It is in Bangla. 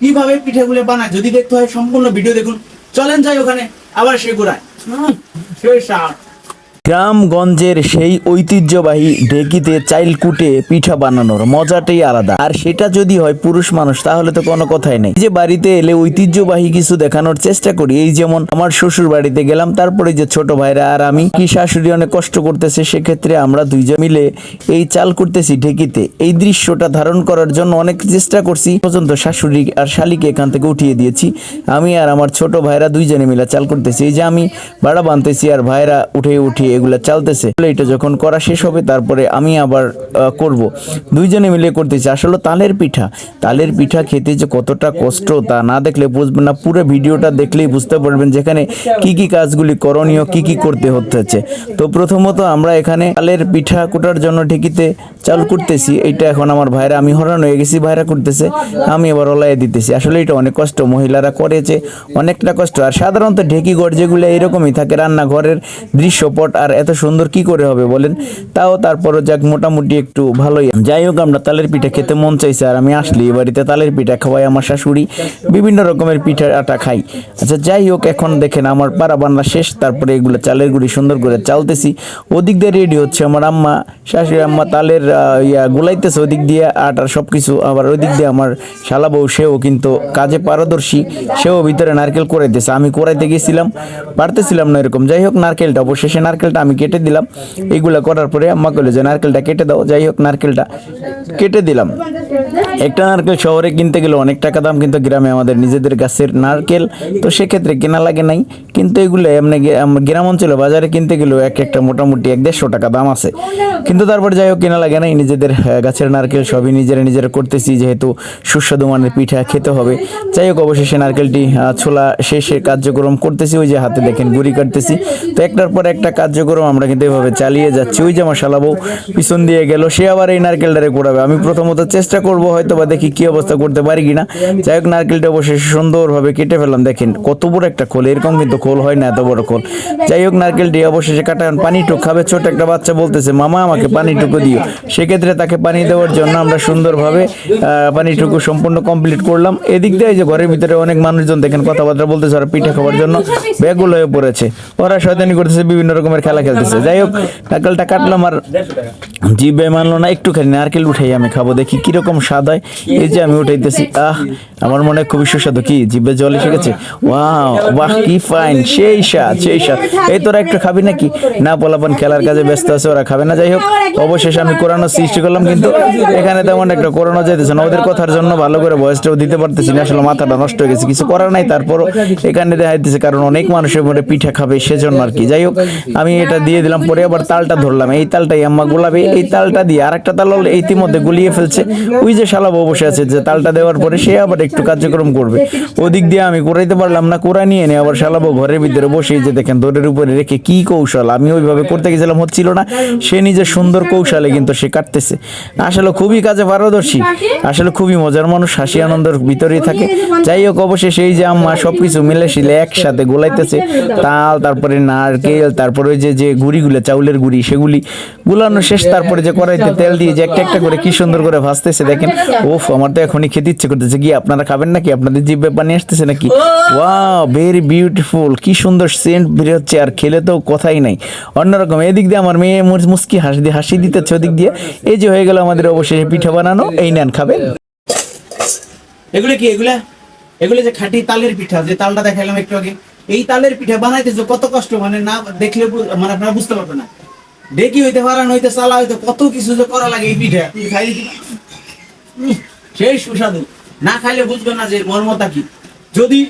কিভাবে পিঠাগুলো বানায় যদি দেখতে হয় সম্পূর্ণ ভিডিও দেখুন। চলেন যাই ওখানে আবার সে ঘুরায় সেই সার। গ্রামগঞ্জের সেই ঐতিহ্যবাহী ঢেকিতে চাইল কুটে পিঠা বানানোর মজাটাই আলাদা। আর সেটা যদি হয় পুরুষ মানুষ তাহলে তো কোনো কথাই নেই। যে বাড়িতে এলে ঐতিহ্যবাহী কিছু দেখানোর চেষ্টা করি। এই যেমন আমার শ্বশুর বাড়িতে গেলাম, তারপরে যে ছোট ভাইরা আর আমি, কি শাশুড়ি অনেক কষ্ট করতেছে, সেক্ষেত্রে আমরা দুইজন মিলে এই চাল করতেছি ঢেকিতে। এই দৃশ্যটা ধারণ করার জন্য অনেক চেষ্টা করছি, পর্যন্ত শাশুড়ি আর শালিকে এখান থেকে উঠিয়ে দিয়েছি। আমি আর আমার ছোট ভাইরা দুইজনে মিলে চাল করতেছি। এই যে আমি ভাড়া বানতেছি আর ভাইরা উঠিয়ে এগুলা চালতেছে। এটা যখন করা শেষ হবে তারপরে আমি আবার করব। দুইজনে মিলে করতেছি। আসলে তালের পিঠা খেতে যে কতটা কষ্ট তা না দেখলে বুঝবেন না। পুরো ভিডিওটা দেখলেই বুঝতে পারবেন যেখানে কি কি কাজগুলি করণীয়, কি কি করতে হচ্ছে। তো প্রথমত আমরা এখানে তালের পিঠা কোটার জন্য ঢেকিতে চাল করতেছি। এটা এখন আমার ভাইরা, আমি হরান হয়ে গেছি, ভাইরা করতেছে, আমি এবার ওলাই দিতেছি। আসলে এটা অনেক কষ্ট, মহিলারা করেছে অনেকটা কষ্ট। আর সাধারণত ঢেকি ঘর যেগুলো এরকমই থাকে, রান্নাঘরের দৃশ্যপট আর এত সুন্দর কি করে হবে বলেন। তাও তারপরও যাক মোটামুটি একটু ভালোই। যাই হোক, আমরা তালের পিঠা খেতে মন চাইছে আর আমি আসলে এই বাড়িতে তালের পিঠা খাওয়াই আমার শাশুড়ি, বিভিন্ন রকমের পিঠা আটা খাই। আচ্ছা যাই হোক, এখন দেখেন আমার পাড়া বান্না শেষ, তারপরে এগুলো চালের গুঁড়ি সুন্দর করে চালতেছি। ওদিক দিয়ে রেডি হচ্ছে আমার আম্মা, শাশুড়ি আম্মা তালের গুলাইতেছে ওদিক দিয়ে আটার সবকিছু। আবার ওদিক দিয়ে আমার শালা বউ, সেও কিন্তু কাজে পারদর্শী, সেও ভিতরে নারকেল কোরাইতেছে। আমি কোরাইতে গেছিলাম, পারতেছিলাম না এরকম। যাই হোক, নারকেলটা অবশেষে নারকেলটা আমি কেটে দিলাম। এইগুলা করার পরে আম্মা কইলো যে নারকেলটা কেটে দাও। যাই হোক, নারকেলটা কেটে দিলাম। একটা নারকেল শহরে কিনতে গেলে অনেক টাকা দাম, কিন্তু গ্রামে আমাদের নিজেদের গাছের নারকেল, তো সেক্ষেত্রে কেনা লাগে নাই। কিন্তু এগুলো এমনি গ্রাম অঞ্চলে বাজারে কিনতে গেলেও একটা মোটামুটি 150 টাকা দাম আছে। কিন্তু তারপর যাই হোক, কেনা লাগে নাই, নিজেদের গাছের নারকেল সবই নিজেরা করতেছি, যেহেতু সুস্বাদু মানের পিঠা খেতে হবে। যাই হোক, অবশেষে নারকেলটি ছোলা শেষে কার্যক্রম করতেছি। ওই যে হাতে দেখেন গুড়ি কাটতেছি। তো একটার পর একটা কার্যক্রম আমরা কিন্তু এভাবে চালিয়ে যাচ্ছি। ওই যে আমার শালাবউ পিছন দিয়ে গেল, সে আবার এই নারকেলটারে কোড়াবে। আমি প্রথমত চেষ্টা করব, হয়তো বা দেখি কি অবস্থা করতে পারি কিনা। যাই হোক, নারকেলটা অবশেষে সুন্দরভাবে কেটে ফেললাম। দেখেন কত বড় একটা খোল, এরকম কিন্তু খোল হয় না, এত বড় খোল। যাই হোক, নারকেলটি অবশেষে কাটা। পানিটুক খাবে, ছোট একটা বাচ্চা বলতেছে মামা আমাকে পানিটুকু দিও। সেক্ষেত্রে তাকে পানি দেওয়ার জন্য আমরা সুন্দরভাবে পানিটুকু সম্পূর্ণ কমপ্লিট করলাম। এদিক দিয়ে যে ঘরের ভিতরে অনেক মানুষজন দেখেন কথাবার্তা বলতেছে, ওরা পিঠা খাওয়ার জন্য ব্যাগুল হয়ে পড়েছে, ওরা শয়তানি করতেছে, বিভিন্ন রকমের খেলা খেলতেছে। যাই হোক, নারকেলটা কাটলাম আর জিভে মানলো না, একটুখানি নারকেল উঠাই আমি খাবো, দেখি কিরকম স্বাদ হয়। এই যে আমি উঠাইতেছি, আমার মনে খুবই সুস্বাদু। কি জিভে জল এসে গেছে? ওয়াও, বাহ কি ফাইন, সেই স্বাদ। এই তোরা একটু খাবি নাকি? না, পোলাপান খেলার কাজে ব্যস্ত আছে, ওরা খাবে না। যাই হোক, অবশেষে আমি কোরানোর সৃষ্টি করলাম, কিন্তু এখানে তেমন একটা কোরানো যাইতেছে না। ওদের কথার জন্য ভালো করে ভয়েসটাও দিতে পারতেছি না, আসলে মাথাটা নষ্ট হয়ে গেছে, কিছু করার নাই। তারপরও এখানে দেখাইতেছে, কারণ অনেক মানুষের মধ্যে পিঠা খাবে সেজন্য আর কি। যাই হোক, আমি এটা দিয়ে দিলাম। পরে আবার তালটা ধরলাম, এই তালটাই আম্মা গোলাবে। এই তালটা দিয়ে আরেকটা তাল ইতিমধ্যে গুলিয়ে ফেলছে। ওই যে শালা বউ বসে আছে, যে তালটা দেওয়ার পরে সে আবার একটু কার্যক্রম করবে। ওদিক দিয়ে আমি কোরাইতে পারলাম না, কোরা নিয়ে নিয়ে আবার শালা বউ ঘরের ভিতরে বসে, যে দেখেন দড়ির উপরে রেখে কি কৌশল। আমি ওইভাবে করতে গেছিলাম, হচ্ছিল না। সে নিজের সুন্দর কৌশলে কিন্তু সে কাটতেছে। আসলে খুবই কাজে পারদর্শী, আসলে খুবই মজার মানুষ, হাসি আনন্দের ভিতরেই থাকে। যাই হোক, অবশেষে এই যে আম্মা সবকিছু মিলে শিলে একসাথে গোলাইতেছে, তাল, তারপরে নারকেল, তারপরে ওই যে গুড়িগুলো, চাউলের গুড়ি, সেগুলি গুলানো শেষ। তারপরে যে কড়াইতে তেল দিয়ে যে একটা একটা করে কি সুন্দর করে ভাজতেছে দেখেন। ওফ, আমার তো এখনই খেতে ইচ্ছে করতেছে। কি আপনারা খাবেন নাকি? আপনাদের জিভে পানি আসতেছে নাকি? ওয়াও, ভেরি বিউটিফুল, কি সুন্দর সেন্ট বের হচ্ছে, আর খেলে তো কথাই নাই, অন্যরকম। এদিক দিয়ে আমার মেয়ে মুচকি হাসি দিতেছে ওদিক দিয়ে। এই যে হয়ে গেল আমাদের অবশেষে পিঠা বানানো। এই নেন, খাবেন। এগুলো কি? এগুলো যে খাঁটি তালের পিঠা, যে তালটা দেখাইলাম একটু আগে, এই তালের পিঠা বানাইতেছে কত কষ্ট, মানে না দেখলে মানে আপনারা বুঝতে পারবেন না। ডেকি হইতে পারান হইতে চালা হইতে কত কিছু যে করা লাগে এই পিঠা। খাই সেই সুস্বাদু, না খাইলে বুঝবেন না যে মর্মতা কি। যদি